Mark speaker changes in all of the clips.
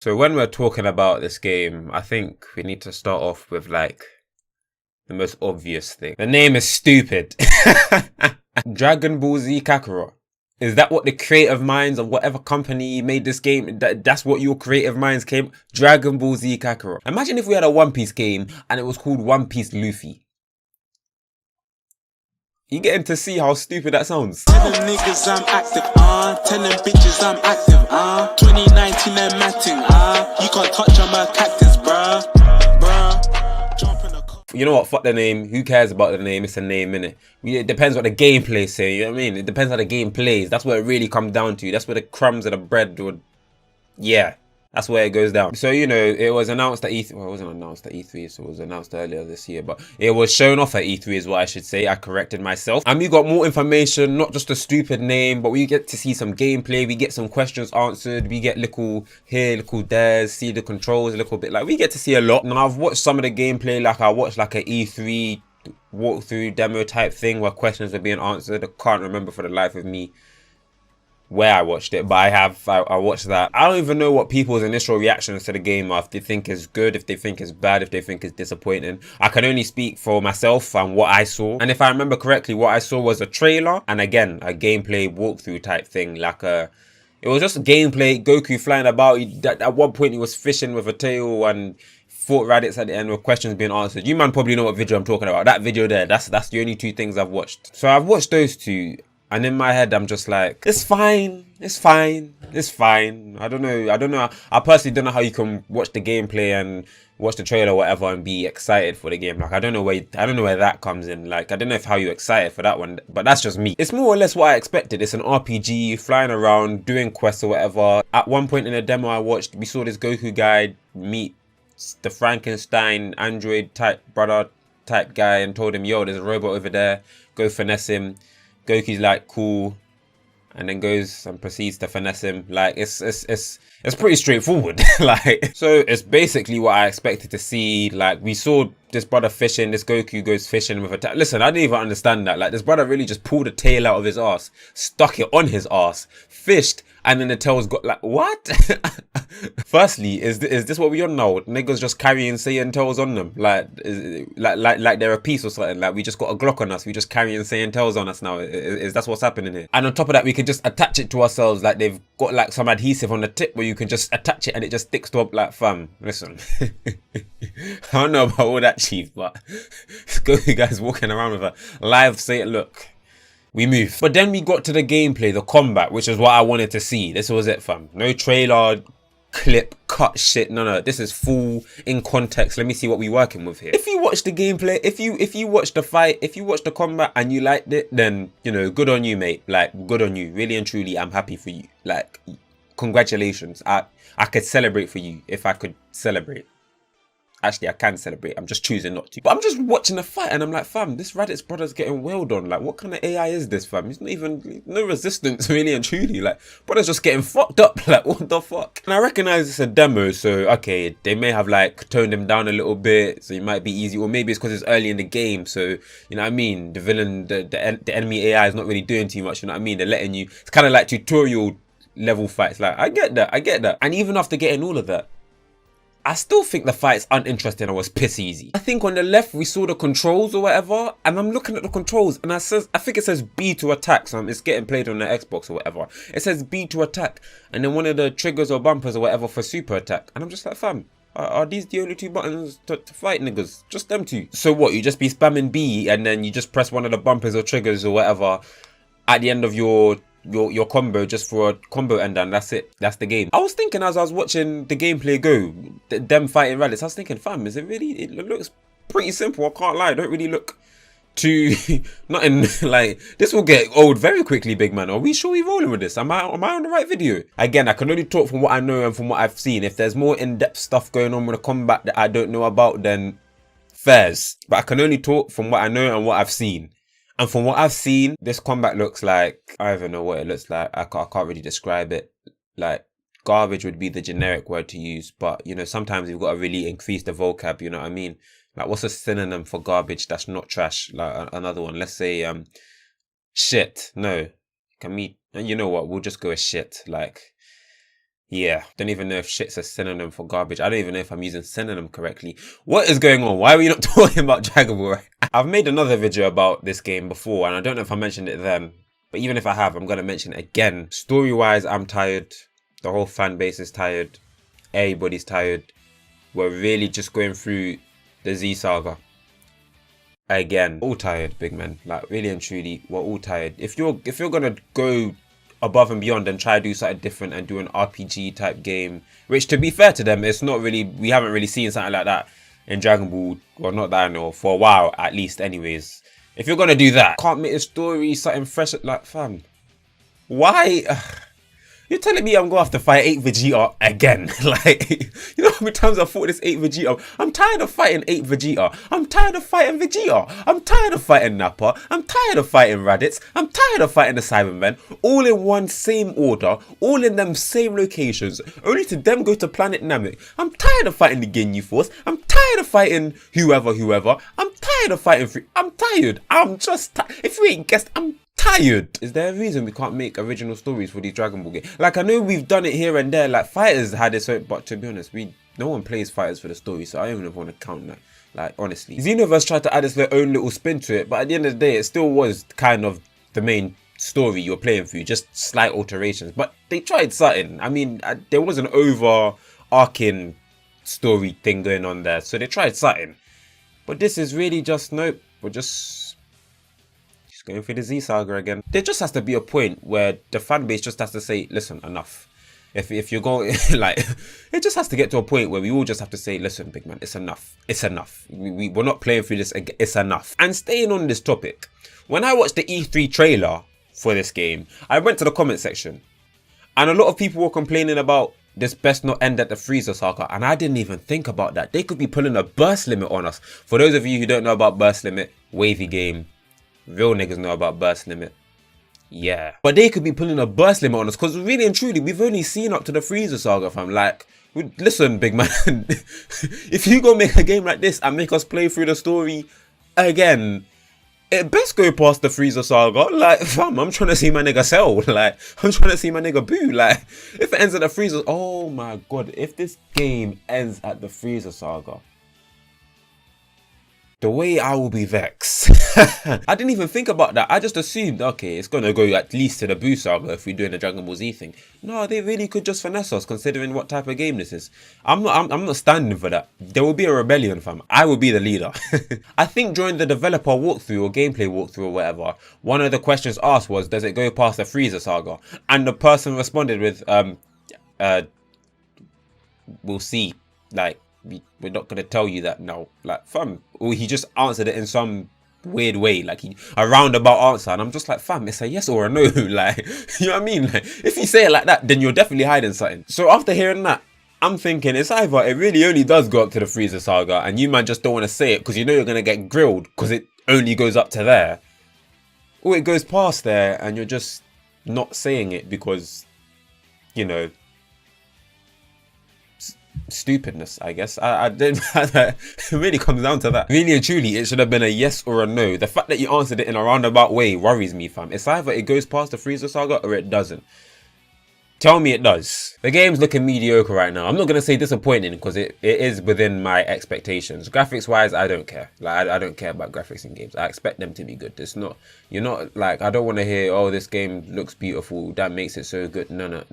Speaker 1: So when we're talking about this game, I think we need to start off with like the most obvious thing. The name is stupid. Dragon Ball Z Kakarot. Is that what the creative minds of whatever company made this game, that's what your creative minds came? Dragon Ball Z Kakarot. Imagine if we had a One Piece game and it was called One Piece Luffy. You getting to see how stupid that sounds?
Speaker 2: Tell them niggas I'm active, tell them bitches I'm active, 2019 they're matting, you can't touch on my cactus, bruh. Jump in the car.
Speaker 1: You know what, fuck the name, who cares about the name, it's a name, innit? It depends what the gameplay say, you know what I mean? It depends how the game plays, that's what it really comes down to, that's where the crumbs of the bread would, yeah. That's where it goes down. So, you know, it was announced at E3. Well, it wasn't announced at E3, so it was announced earlier this year. But it was shown off at E3 is what I should say. I corrected myself. And we got more information, not just a stupid name, but we get to see some gameplay. We get some questions answered. We get little here, little there, see the controls a little bit. Like, we get to see a lot. Now, I've watched some of the gameplay. Like, I watched like an E3 walkthrough demo type thing where questions are being answered. I can't remember for the life of me where I watched it, but I watched that. I don't even know what people's initial reactions to the game are, if they think it's good, if they think it's bad, if they think it's disappointing. I can only speak for myself and what I saw. And if I remember correctly, what I saw was a trailer and again, a gameplay walkthrough type thing, like it was just gameplay, Goku flying about. At one point he was fishing with a tail and fought Raditz at the end with questions being answered. You man probably know what video I'm talking about. That video there, that's the only two things I've watched. So I've watched those two. And in my head, I'm just like, it's fine, it's fine, it's fine. I don't know. I personally don't know how you can watch the gameplay and watch the trailer or whatever and be excited for the game. Like, I don't know where that comes in. Like, I don't know how you're excited for that one, but that's just me. It's more or less what I expected. It's an RPG, flying around, doing quests or whatever. At one point in a demo I watched, we saw this Goku guy meet the Frankenstein android type brother type guy and told him, yo, there's a robot over there, go finesse him. Goku's like, cool, and then goes and proceeds to finesse him. Like, it's pretty straightforward. Like, so it's basically what I expected to see. Like, we saw this brother fishing, this Goku goes fishing with a listen, I didn't even understand that. Like, this brother really just pulled a tail out of his ass, stuck it on his ass, fished, and then the tail's got like, what? Firstly, is this what we on now? Niggas just carrying Saiyan tails on them, like they're a piece or something. Like, we just got a Glock on us, we just carrying Saiyan tails on us now. Is that's what's happening here? And on top of that, we can just attach it to ourselves. Like, they've got like some adhesive on the tip where you can just attach it and it just sticks to up. Like, fam, listen. I don't know about all that, chief, but Goku guy's walking around with a live Saiyan. Look, we move. But then we got to the gameplay, the combat, which is what I wanted to see. This was it, fam. No trailer, clip, cut shit. No. This is full in context. Let me see what we working with here. If you watch the gameplay, if you watch the fight, if you watch the combat and you liked it, then, you know, good on you, mate. Like, good on you. Really and truly, I'm happy for you. Like, congratulations. I could celebrate for you if I could celebrate. Actually, I can celebrate. I'm just choosing not to. But I'm just watching the fight and I'm like, fam, this Raditz brother's getting wailed on. Like, what kind of AI is this, fam? He's not even, no resistance, really and truly. Like, brother's just getting fucked up. Like, what the fuck? And I recognize it's a demo, so, okay, they may have, like, toned him down a little bit, so it might be easy. Or maybe it's because it's early in the game, so, you know what I mean? The villain, the enemy AI is not really doing too much, you know what I mean? They're letting you, it's kind of like tutorial level fights. Like, I get that. And even after getting all of that, I still think the fight's uninteresting and was piss easy. I think on the left we saw the controls or whatever, and I'm looking at the controls and I think it says B to attack, so it's getting played on the Xbox or whatever. It says B to attack, and then one of the triggers or bumpers or whatever for super attack. And I'm just like, fam, are these the only two buttons to fight niggas? Just them two. So what, you just be spamming B and then you just press one of the bumpers or triggers or whatever at the end of your combo just for a combo ender, and that's it. That's the game. I was thinking as I was watching the gameplay go, them fighting Raditz, I was thinking, fam, is it really, it looks pretty simple, I can't lie. Don't really look too, nothing like, this will get old very quickly, big man. Are we sure we're rolling with this? Am I on the right video? Again, I can only talk from what I know and from what I've seen. If there's more in-depth stuff going on with the combat that I don't know about, then fairs. But I can only talk from what I know and what I've seen. And from what I've seen, this combat looks like, I don't even know what it looks like. I can't really describe it. Like, garbage would be the generic word to use. But, you know, sometimes you've got to really increase the vocab, you know what I mean? Like, what's a synonym for garbage that's not trash? Like, another one. Let's say, shit. No. You know what? We'll just go with shit. Like, Yeah, don't even know if shit's a synonym for garbage. I don't even know if I'm using synonym correctly. What is going on? Why are we not talking about Dragon Ball? I've made another video about this game before, and I don't know if I mentioned it then. But even if I have, I'm going to mention it again. Story-wise, I'm tired. The whole fan base is tired. Everybody's tired. We're really just going through the Z Saga. Again, all tired, big men. Like, really and truly, we're all tired. If you're going to go above and beyond and try to do something different and do an RPG type game, which to be fair to them, it's not really, we haven't really seen something like that in Dragon Ball, well, not that I know, for a while at least anyways. If you're gonna do that, can't make a story something fresh, like, fam, why? You're telling me I'm gonna have to fight 8 Vegeta again? Like, you know how many times I fought this 8 Vegeta? I'm tired of fighting 8 Vegeta. I'm tired of fighting Vegeta. I'm tired of fighting Nappa. I'm tired of fighting Raditz. I'm tired of fighting the Cybermen. All in one same order. All in them same locations. Only to them go to Planet Namek. I'm tired of fighting the Ginyu Force. I'm tired of fighting whoever. I'm tired of fighting I'm tired. I'm just tired. If you ain't guessed, I'm tired. Is there a reason we can't make original stories for these Dragon Ball games? Like, I know we've done it here and there, like Fighters had it, so, but to be honest, no one plays Fighters for the story, so I don't even want to count that. Like, honestly, Xenoverse tried to add its own little spin to it, but at the end of the day, it still was kind of the main story you're playing through, just slight alterations. But they tried something. I mean, there was an overarching story thing going on there, so they tried something. But this is really just, nope, we're just going through the Z Saga again. There just has to be a point where the fan base just has to say, listen, enough. If you're going, like, it just has to get to a point where we all just have to say, listen, big man, it's enough. It's enough. We're not playing through this again. It's enough. And staying on this topic, when I watched the E3 trailer for this game, I went to the comment section and a lot of people were complaining about this best not end at the Frieza Saga, and I didn't even think about that. They could be pulling a burst limit on us. For those of you who don't know about burst limit, wavy game. Real niggas know about burst limit. Yeah. But they could be pulling a burst limit on us, because really and truly, we've only seen up to the Frieza Saga, fam. Like, listen, big man. If you go make a game like this and make us play through the story again, it best go past the Frieza Saga. Like, fam, I'm trying to see my nigga Cell. Like, I'm trying to see my nigga Boo. Like, if it ends at the Frieza... Oh my god, if this game ends at the Frieza Saga, the way I will be vexed. I didn't even think about that. I just assumed, okay, it's gonna go at least to the Boo Saga if we're doing the Dragon Ball Z thing. No, they really could just finesse us, considering what type of game this is. I'm not standing for that. There will be a rebellion, fam. I will be the leader. I think during the developer walkthrough or gameplay walkthrough or whatever, one of the questions asked was, does it go past the Frieza Saga? And the person responded with, we'll see. Like, we're not gonna tell you that now. Like, fam, or he just answered it in some weird way, like a roundabout answer, and I'm just like, fam, it's a yes or a no. Like, you know what I mean? Like, if you say it like that, then you're definitely hiding something. So after hearing that, I'm thinking it's either it really only does go up to the Frieza Saga, and you man just don't want to say it because you know you're gonna get grilled because it only goes up to there, or it goes past there and you're just not saying it because, you know, stupidness, I guess. I didn't. It really comes down to that. Really and truly, it should have been a yes or a no. The fact that you answered it in a roundabout way worries me, fam. It's either it goes past the Frieza Saga or it doesn't. Tell me it does. The game's looking mediocre right now. I'm not gonna say disappointing because it is within my expectations. Graphics wise, I don't care. Like, I don't care about graphics in games. I expect them to be good. It's not, you're not like, I don't want to hear, oh, this game looks beautiful, that makes it so good. No.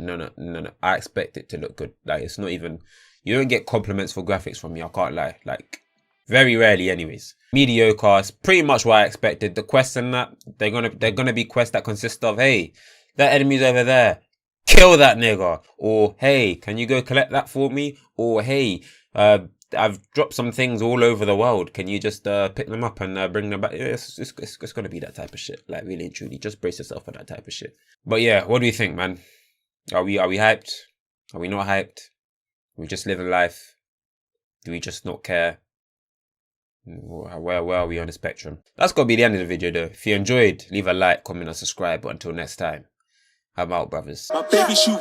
Speaker 1: I expect it to look good. Like, it's not even, you don't get compliments for graphics from me, I can't lie. Like, very rarely anyways. Mediocre is pretty much what I expected. The quests and that, they're gonna be quests that consist of, hey, that enemy's over there, kill that nigga. Or, hey, can you go collect that for me? Or, hey, I've dropped some things all over the world. Can you just pick them up and bring them back? It's gonna be that type of shit. Like, really and truly, just brace yourself for that type of shit. But yeah, what do you think, man? Are we hyped? Are we not hyped? We just living life? Do we just not care? Where are we on the spectrum? That's got to be the end of the video though. If you enjoyed, leave a like, comment and subscribe. But until next time, I'm out, brothers.
Speaker 2: My baby, she